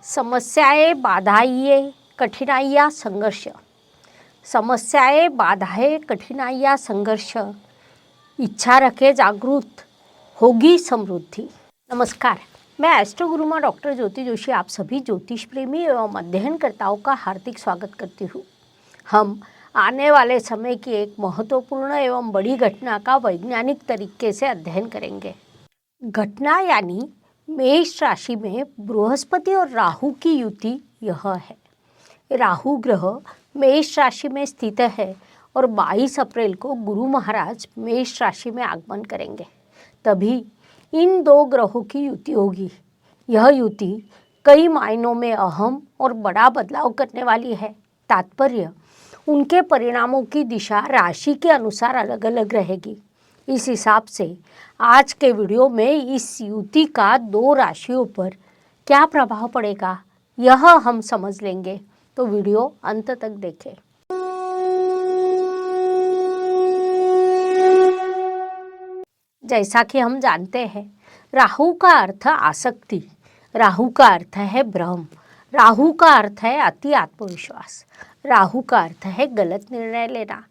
समस्याएं, बाधाएं, कठिनाइयाँ, संघर्ष। समस्याएं, बाधाएं, कठिनाइयाँ, संघर्ष। इच्छा रखे जागृत, होगी समृद्धि। नमस्कार, मैं एस्ट्रो गुरु माँ डॉक्टर ज्योति जोशी आप सभी ज्योतिष प्रेमी एवं अध्ययनकर्ताओं का हार्दिक स्वागत करती हूँ। हम आने वाले समय की एक महत्वपूर्ण एवं बड़ी घटना का वैज्ञानिक तरीके से अध्ययन करेंगे। घटना यानी मेष राशि में बृहस्पति और राहु की युति यह है। राहु ग्रह मेष राशि में स्थित है और 22 अप्रैल को गुरु महाराज मेष राशि में आगमन करेंगे। तभी इन दो ग्रहों की युति होगी। यह युति कई मायनों में अहम और बड़ा बदलाव करने वाली है। तात्पर्य, उनके परिणामों की दिशा राशि के अनुसार अलग अलग रहेगी। इस हिसाब से आज के वीडियो में इस युति का 2 राशियों पर क्या प्रभाव पड़ेगा यह हम समझ लेंगे, तो वीडियो अंत तक देखें। जैसा कि हम जानते हैं, राहु का अर्थ आसक्ति, राहु का अर्थ है भ्रम, राहु का अर्थ है अति आत्मविश्वास, राहु का अर्थ है गलत निर्णय लेना।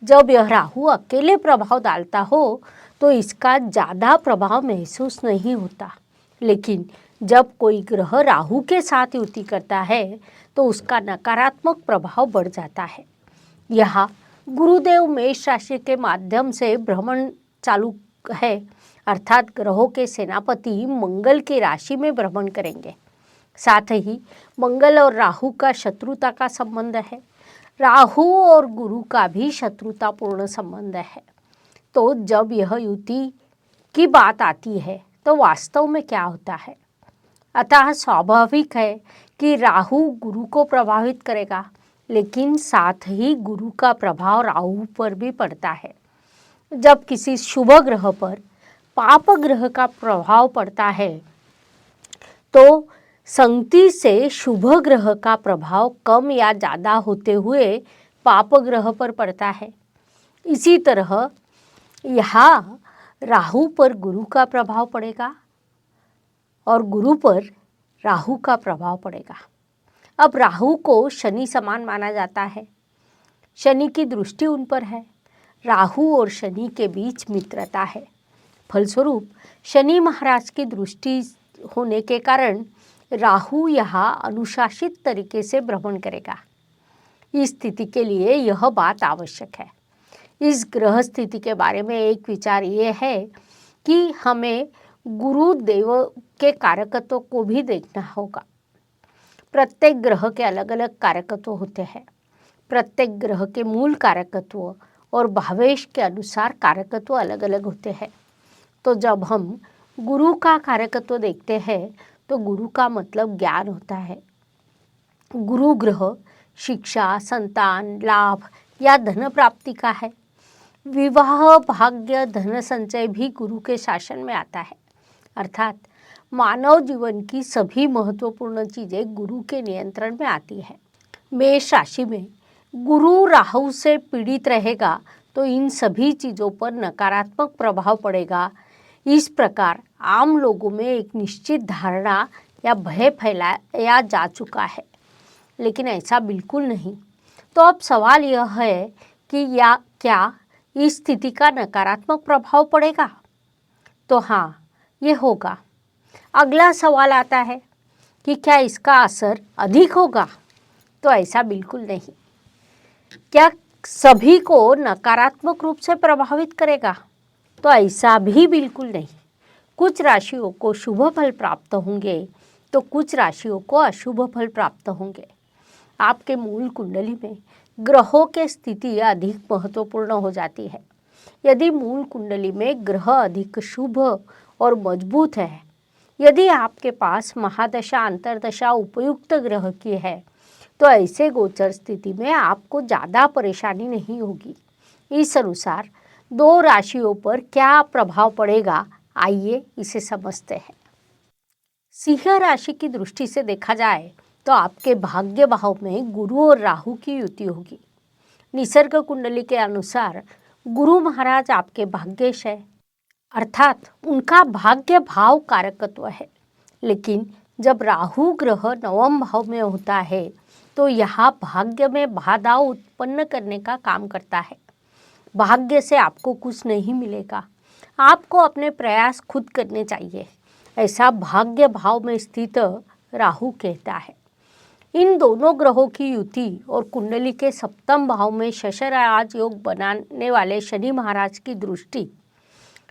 जब यह राहु अकेले प्रभाव डालता हो तो इसका ज़्यादा प्रभाव महसूस नहीं होता, लेकिन जब कोई ग्रह राहु के साथ युति करता है तो उसका नकारात्मक प्रभाव बढ़ जाता है। यहाँ गुरुदेव मेष राशि के माध्यम से भ्रमण चालू है, अर्थात ग्रहों के सेनापति मंगल की राशि में भ्रमण करेंगे। साथ ही मंगल और राहु का शत्रुता का संबंध है। राहु और गुरु का भी शत्रुतापूर्ण संबंध है। तो जब यह युति की बात आती है तो वास्तव में क्या होता है? अतः स्वाभाविक है कि राहु गुरु को प्रभावित करेगा, लेकिन साथ ही गुरु का प्रभाव राहु पर भी पड़ता है। जब किसी शुभ ग्रह पर पाप ग्रह का प्रभाव पड़ता है तो संगति से शुभ ग्रह का प्रभाव कम या ज़्यादा होते हुए पाप ग्रह पर पड़ता है। इसी तरह यहाँ राहु पर गुरु का प्रभाव पड़ेगा और गुरु पर राहु का प्रभाव पड़ेगा। अब राहु को शनि समान माना जाता है। शनि की दृष्टि उन पर है। राहु और शनि के बीच मित्रता है। फलस्वरूप शनि महाराज की दृष्टि होने के कारण राहु यहाँ अनुशासित तरीके से भ्रमण करेगा। इस स्थिति के लिए यह बात आवश्यक है। इस ग्रह स्थिति के बारे में एक विचार ये है कि हमें गुरु देव के कारकत्व को भी देखना होगा। प्रत्येक ग्रह के अलग अलग कारकत्व होते हैं। प्रत्येक ग्रह के मूल कारकत्व और भावेश के अनुसार कारकत्व अलग अलग होते हैं। तो जब हम गुरु का कारकत्व देखते हैं तो गुरु का मतलब ज्ञान होता है। गुरु ग्रह शिक्षा, संतान, लाभ या धन प्राप्ति का है। विवाह, भाग्य, धन संचय भी गुरु के शासन में आता है। अर्थात मानव जीवन की सभी महत्वपूर्ण चीज़ें गुरु के नियंत्रण में आती है। मेष राशि में गुरु राहु से पीड़ित रहेगा तो इन सभी चीज़ों पर नकारात्मक प्रभाव पड़ेगा। इस प्रकार आम लोगों में एक निश्चित धारणा या भय फैलाया जा चुका है, लेकिन ऐसा बिल्कुल नहीं। तो अब सवाल यह है कि क्या इस स्थिति का नकारात्मक प्रभाव पड़ेगा? तो हाँ, ये होगा। अगला सवाल आता है कि क्या इसका असर अधिक होगा? तो ऐसा बिल्कुल नहीं। क्या सभी को नकारात्मक रूप से प्रभावित करेगा? तो ऐसा भी बिल्कुल नहीं। कुछ राशियों को शुभ फल प्राप्त होंगे तो कुछ राशियों को अशुभ फल प्राप्त होंगे। आपके मूल कुंडली में ग्रहों की स्थिति अधिक महत्वपूर्ण हो जाती है। यदि मूल कुंडली में ग्रह अधिक शुभ और मजबूत है, यदि आपके पास महादशा अंतर्दशा उपयुक्त ग्रह की है, तो ऐसे गोचर स्थिति में आपको ज़्यादा परेशानी नहीं होगी। इस अनुसार 2 राशियों पर क्या प्रभाव पड़ेगा, आइए इसे समझते हैं। सिंह राशि की दृष्टि से देखा जाए तो आपके भाग्य भाव में गुरु और राहु की युति होगी। निसर्ग कुंडली के अनुसार गुरु महाराज आपके भाग्येश है, अर्थात उनका भाग्य भाव कारकत्व है। लेकिन जब राहु ग्रह नवम भाव में होता है तो यहाँ भाग्य में बाधा उत्पन्न करने का काम करता है। भाग्य से आपको कुछ नहीं मिलेगा, आपको अपने प्रयास खुद करने चाहिए, ऐसा भाग्य भाव में स्थित राहु कहता है। इन दोनों ग्रहों की युति और कुंडली के सप्तम भाव में शशराज योग बनाने वाले शनि महाराज की दृष्टि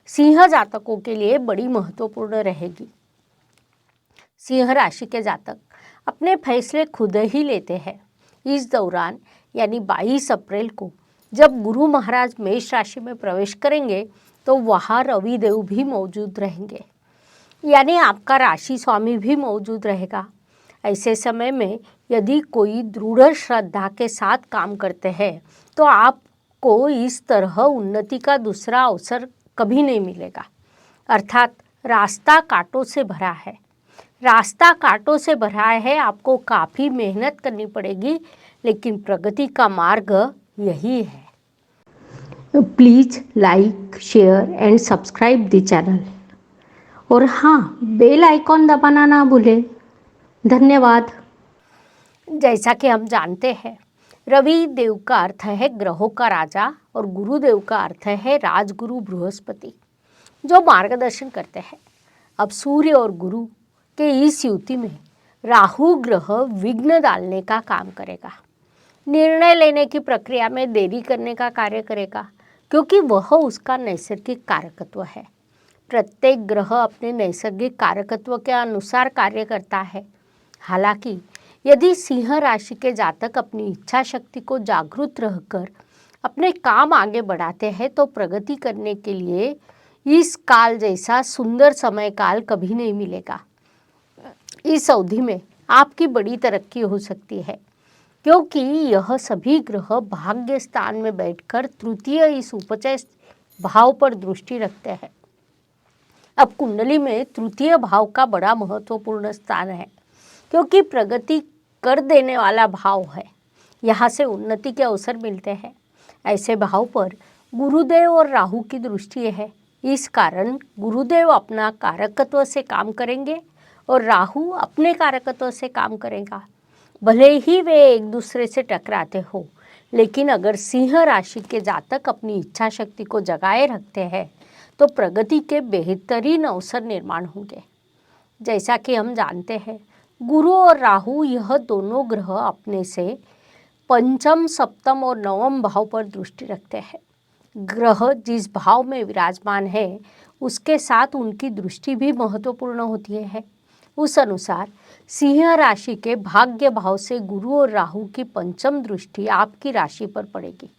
सिंह जातकों के लिए बड़ी महत्वपूर्ण रहेगी। सिंह राशि के जातक अपने फैसले खुद ही लेते हैं। इस दौरान यानी 22 अप्रैल को जब गुरु महाराज मेष राशि में प्रवेश करेंगे तो वहाँ रवि देव भी मौजूद रहेंगे, यानी आपका राशि स्वामी भी मौजूद रहेगा। ऐसे समय में यदि कोई दृढ़ श्रद्धा के साथ काम करते हैं तो आपको इस तरह उन्नति का दूसरा अवसर कभी नहीं मिलेगा। अर्थात रास्ता कांटों से भरा है, रास्ता कांटों से भरा है, आपको काफ़ी मेहनत करनी पड़ेगी, लेकिन प्रगति का मार्ग यही है। Please like, share and subscribe the channel और हाँ, बेल आइकॉन दबाना ना भूलें। धन्यवाद। जैसा कि हम जानते हैं, रवि देव का अर्थ है ग्रहों का राजा और गुरुदेव का अर्थ है राजगुरु बृहस्पति, जो मार्गदर्शन करते हैं। अब सूर्य और गुरु के इस युति में राहु ग्रह विघ्न डालने का काम करेगा, निर्णय लेने की प्रक्रिया में देरी करने का कार्य करेगा, क्योंकि वह उसका नैसर्गिक कारकत्व है। प्रत्येक ग्रह अपने नैसर्गिक कारकत्व के अनुसार कार्य करता है। हालांकि यदि सिंह राशि के जातक अपनी इच्छा शक्ति को जागरूक रहकर अपने काम आगे बढ़ाते हैं तो प्रगति करने के लिए इस काल जैसा सुंदर समय काल कभी नहीं मिलेगा। इस अवधि में आपकी बड़ी तरक्की हो सकती है, क्योंकि यह सभी ग्रह भाग्य स्थान में बैठकर तृतीय इस उपचय भाव पर दृष्टि रखते हैं। अब कुंडली में तृतीय भाव का बड़ा महत्वपूर्ण स्थान है, क्योंकि प्रगति कर देने वाला भाव है। यहाँ से उन्नति के अवसर मिलते हैं। ऐसे भाव पर गुरुदेव और राहु की दृष्टि है। इस कारण गुरुदेव अपना कारकत्व से काम करेंगे और राहु अपने कारकत्व से काम करेगा। भले ही वे एक दूसरे से टकराते हो, लेकिन अगर सिंह राशि के जातक अपनी इच्छा शक्ति को जगाए रखते हैं तो प्रगति के बेहतरीन अवसर निर्माण होंगे। जैसा कि हम जानते हैं, गुरु और राहु यह दोनों ग्रह अपने से पंचम, सप्तम और नवम भाव पर दृष्टि रखते हैं। ग्रह जिस भाव में विराजमान है उसके साथ उनकी दृष्टि भी महत्वपूर्ण होती है। उस अनुसार सिंह राशि के भाग्य भाव से गुरु और राहु की पंचम दृष्टि आपकी राशि पर पड़ेगी।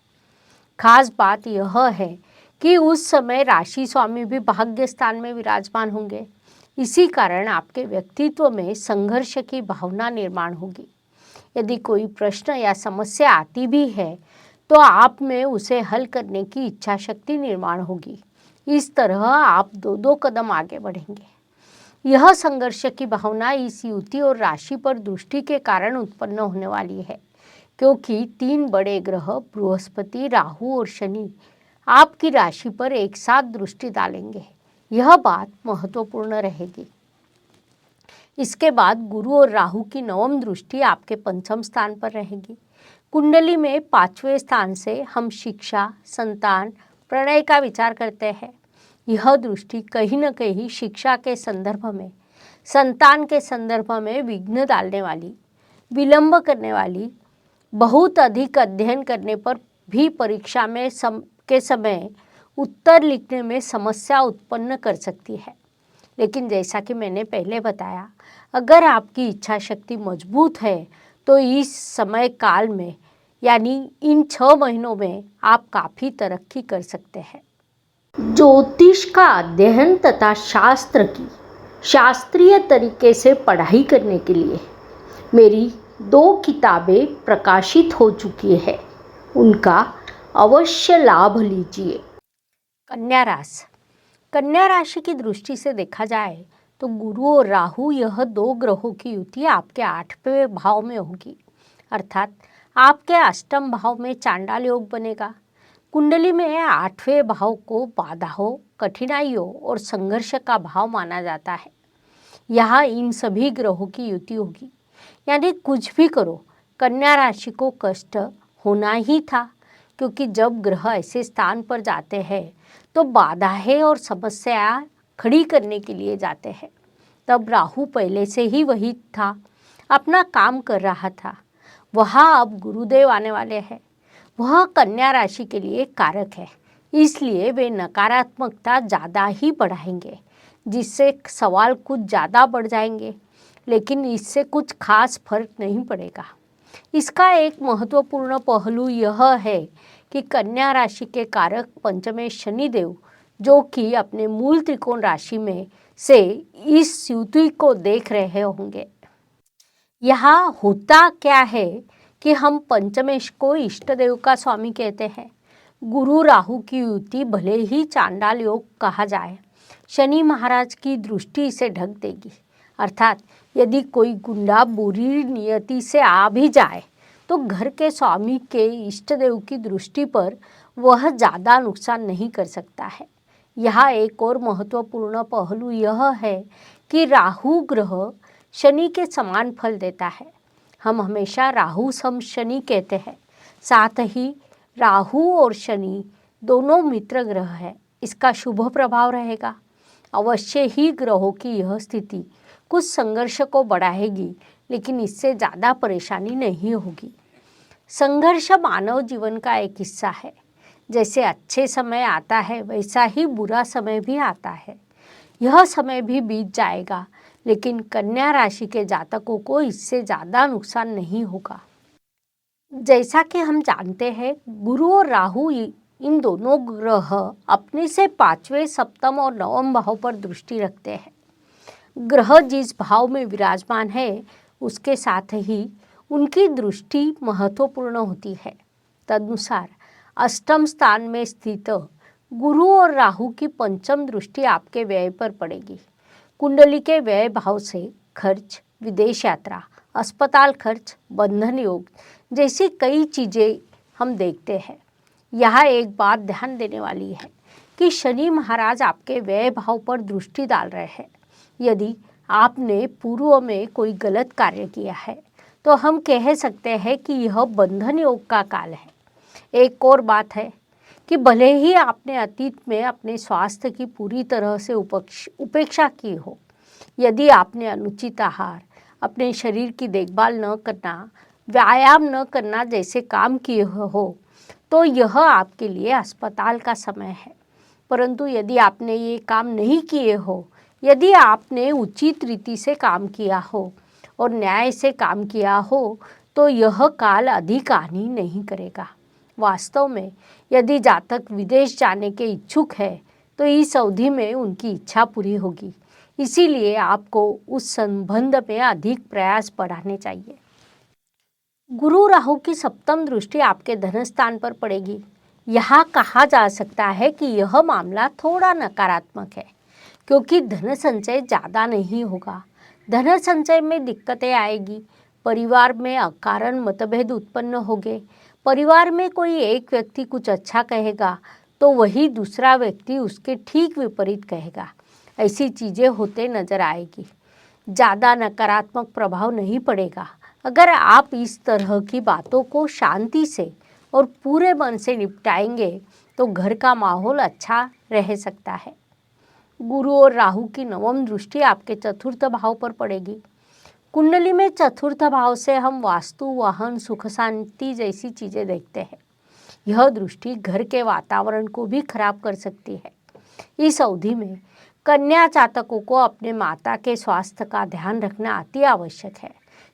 खास बात यह है कि उस समय राशि स्वामी भी भाग्य स्थान में विराजमान होंगे। इसी कारण आपके व्यक्तित्व में संघर्ष की भावना निर्माण होगी। यदि कोई प्रश्न या समस्या आती भी है तो आप में उसे हल करने की इच्छा शक्ति निर्माण होगी। इस तरह आप दो कदम आगे बढ़ेंगे। यह संघर्ष की भावना इस युति और राशि पर दृष्टि के कारण उत्पन्न होने वाली है, क्योंकि 3 बड़े ग्रह बृहस्पति, राहु और शनि आपकी राशि पर एक साथ दृष्टि डालेंगे। यह बात महत्वपूर्ण रहेगी। इसके बाद गुरु और राहु की नवम दृष्टि आपके पंचम स्थान पर रहेगी। कुंडली में 5वें स्थान से हम शिक्षा, संतान, प्रणय का विचार करते हैं। यह दृष्टि कहीं न कहीं शिक्षा के संदर्भ में, संतान के संदर्भ में विघ्न डालने वाली, विलंब करने वाली, बहुत अधिक अध्ययन करने पर भी परीक्षा में के समय उत्तर लिखने में समस्या उत्पन्न कर सकती है। लेकिन जैसा कि मैंने पहले बताया, अगर आपकी इच्छा शक्ति मजबूत है तो इस समय काल में यानी इन 6 महीनों में आप काफ़ी तरक्की कर सकते हैं। ज्योतिष का अध्ययन तथा शास्त्र की शास्त्रीय तरीके से पढ़ाई करने के लिए मेरी 2 किताबें प्रकाशित हो चुकी है, उनका अवश्य लाभ लीजिए। कन्या राशि की दृष्टि से देखा जाए तो गुरु और राहु यह 2 ग्रहों की युति आपके 8वें भाव में होगी, अर्थात आपके अष्टम भाव में चांडाल योग बनेगा। कुंडली में 8वें भाव को बाधाओं, कठिनाइयों और संघर्ष का भाव माना जाता है। यहाँ इन सभी ग्रहों की युति होगी। यानी कुछ भी करो, कन्या राशि को कष्ट होना ही था, क्योंकि जब ग्रह ऐसे स्थान पर जाते हैं तो बाधाएं और समस्या खड़ी करने के लिए जाते हैं। तब राहु पहले से ही वही था, अपना काम कर रहा था। वहाँ अब गुरुदेव आने वाले हैं। वह कन्या राशि के लिए कारक है, इसलिए वे नकारात्मकता ज़्यादा ही बढ़ाएंगे, जिससे सवाल कुछ ज़्यादा बढ़ जाएंगे, लेकिन इससे कुछ खास फर्क नहीं पड़ेगा। इसका एक महत्वपूर्ण पहलू यह है कि कन्या राशि के कारक पंचमे शनिदेव, जो कि अपने मूल त्रिकोण राशि में से इस युति को देख रहे होंगे। यहाँ होता क्या है कि हम पंचमेश को इष्ट देव का स्वामी कहते हैं। गुरु राहु की युति भले ही चांडाल योग कहा जाए, शनि महाराज की दृष्टि इसे ढक देगी। अर्थात यदि कोई गुंडा बुरी नियति से आ भी जाए तो घर के स्वामी के इष्ट देव की दृष्टि पर वह ज़्यादा नुकसान नहीं कर सकता है। यहाँ एक और महत्वपूर्ण पहलू यह है कि राहु ग्रह शनि के समान फल देता है। हम हमेशा राहु सम शनि कहते हैं। साथ ही राहु और शनि दोनों मित्र ग्रह हैं। इसका शुभ प्रभाव रहेगा। अवश्य ही ग्रहों की यह स्थिति कुछ संघर्ष को बढ़ाएगी, लेकिन इससे ज़्यादा परेशानी नहीं होगी। संघर्ष मानव जीवन का एक हिस्सा है। जैसे अच्छे समय आता है, वैसा ही बुरा समय भी आता है। यह समय भी बीत जाएगा, लेकिन कन्या राशि के जातकों को इससे ज़्यादा नुकसान नहीं होगा। जैसा कि हम जानते हैं, गुरु और राहु इन दोनों ग्रह अपने से 5वें, सप्तम और नवम भाव पर दृष्टि रखते हैं। ग्रह जिस भाव में विराजमान है, उसके साथ ही उनकी दृष्टि महत्वपूर्ण होती है। तदनुसार अष्टम स्थान में स्थित गुरु और राहु की पंचम दृष्टि आपके व्यय पर पड़ेगी। कुंडली के व्यय भाव से खर्च, विदेश यात्रा, अस्पताल खर्च, बंधन योग जैसी कई चीज़ें हम देखते हैं। यहाँ एक बात ध्यान देने वाली है कि शनि महाराज आपके व्यय भाव पर दृष्टि डाल रहे हैं। यदि आपने पूर्व में कोई गलत कार्य किया है तो हम कह सकते हैं कि यह बंधन योग का काल है। एक और बात है कि भले ही आपने अतीत में अपने स्वास्थ्य की पूरी तरह से उपेक्षा की हो, यदि आपने अनुचित आहार, अपने शरीर की देखभाल न करना, व्यायाम न करना जैसे काम किए हो, तो यह आपके लिए अस्पताल का समय है। परंतु यदि आपने ये काम नहीं किए हो, यदि आपने उचित रीति से काम किया हो और न्याय से काम किया हो, तो यह काल अधिक हानि नहीं करेगा। वास्तव में यदि जातक विदेश जाने के इच्छुक है तो इस अवधि में उनकी इच्छा पूरी होगी। इसीलिए आपको उस संबंध में अधिक प्रयास बढ़ाने चाहिए। गुरु राहु की सप्तम दृष्टि आपके धन स्थान पर पड़ेगी। यहाँ कहा जा सकता है कि यह मामला थोड़ा नकारात्मक है, क्योंकि धन संचय ज़्यादा नहीं होगा। धन संचय में दिक्कतें आएगी। परिवार में अकारण मतभेद उत्पन्न होंगे। परिवार में कोई एक व्यक्ति कुछ अच्छा कहेगा तो वही दूसरा व्यक्ति उसके ठीक विपरीत कहेगा। ऐसी चीज़ें होते नजर आएगी। ज़्यादा नकारात्मक प्रभाव नहीं पड़ेगा अगर आप इस तरह की बातों को शांति से और पूरे मन से निपटाएंगे तो घर का माहौल अच्छा रह सकता है। गुरु और राहु की नवम दृष्टि आपके चतुर्थ भाव पर पड़ेगी। कुंडली में चतुर्थ भाव से हम वास्तु, वाहन, सुख शांति जैसी चीज़ें देखते हैं। यह दृष्टि घर के वातावरण को भी खराब कर सकती है। इस अवधि में कन्या जातकों को अपने माता के स्वास्थ्य का ध्यान रखना अति आवश्यक है,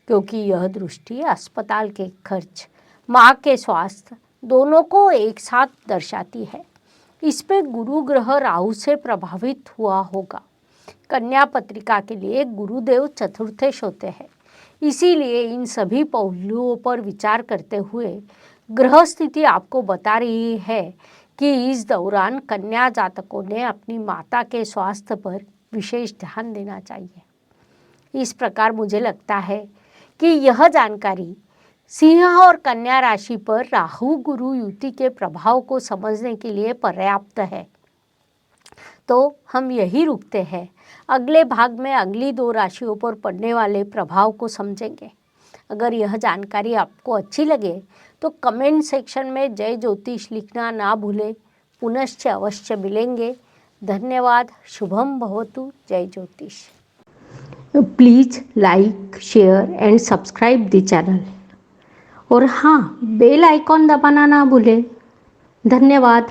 क्योंकि यह दृष्टि अस्पताल के खर्च, माँ के स्वास्थ्य दोनों को एक साथ दर्शाती है। इसमें गुरु ग्रह राहु से प्रभावित हुआ होगा। कन्या पत्रिका के लिए गुरुदेव चतुर्थेश होते हैं। इसीलिए इन सभी पहलुओं पर विचार करते हुए ग्रह स्थिति आपको बता रही है कि इस दौरान कन्या जातकों ने अपनी माता के स्वास्थ्य पर विशेष ध्यान देना चाहिए। इस प्रकार मुझे लगता है कि यह जानकारी सिंह और कन्या राशि पर राहु गुरु युति के प्रभाव को समझने के लिए पर्याप्त है। तो हम यही रुकते हैं। अगले भाग में अगली 2 राशियों पर पड़ने वाले प्रभाव को समझेंगे। अगर यह जानकारी आपको अच्छी लगे तो कमेंट सेक्शन में जय ज्योतिष लिखना ना भूलें। पुनश्च अवश्य मिलेंगे। धन्यवाद। शुभम भवतु। जय ज्योतिष। Please like, share and subscribe the channel. और हाँ, बेल आइकॉन दबाना ना भूलें। धन्यवाद।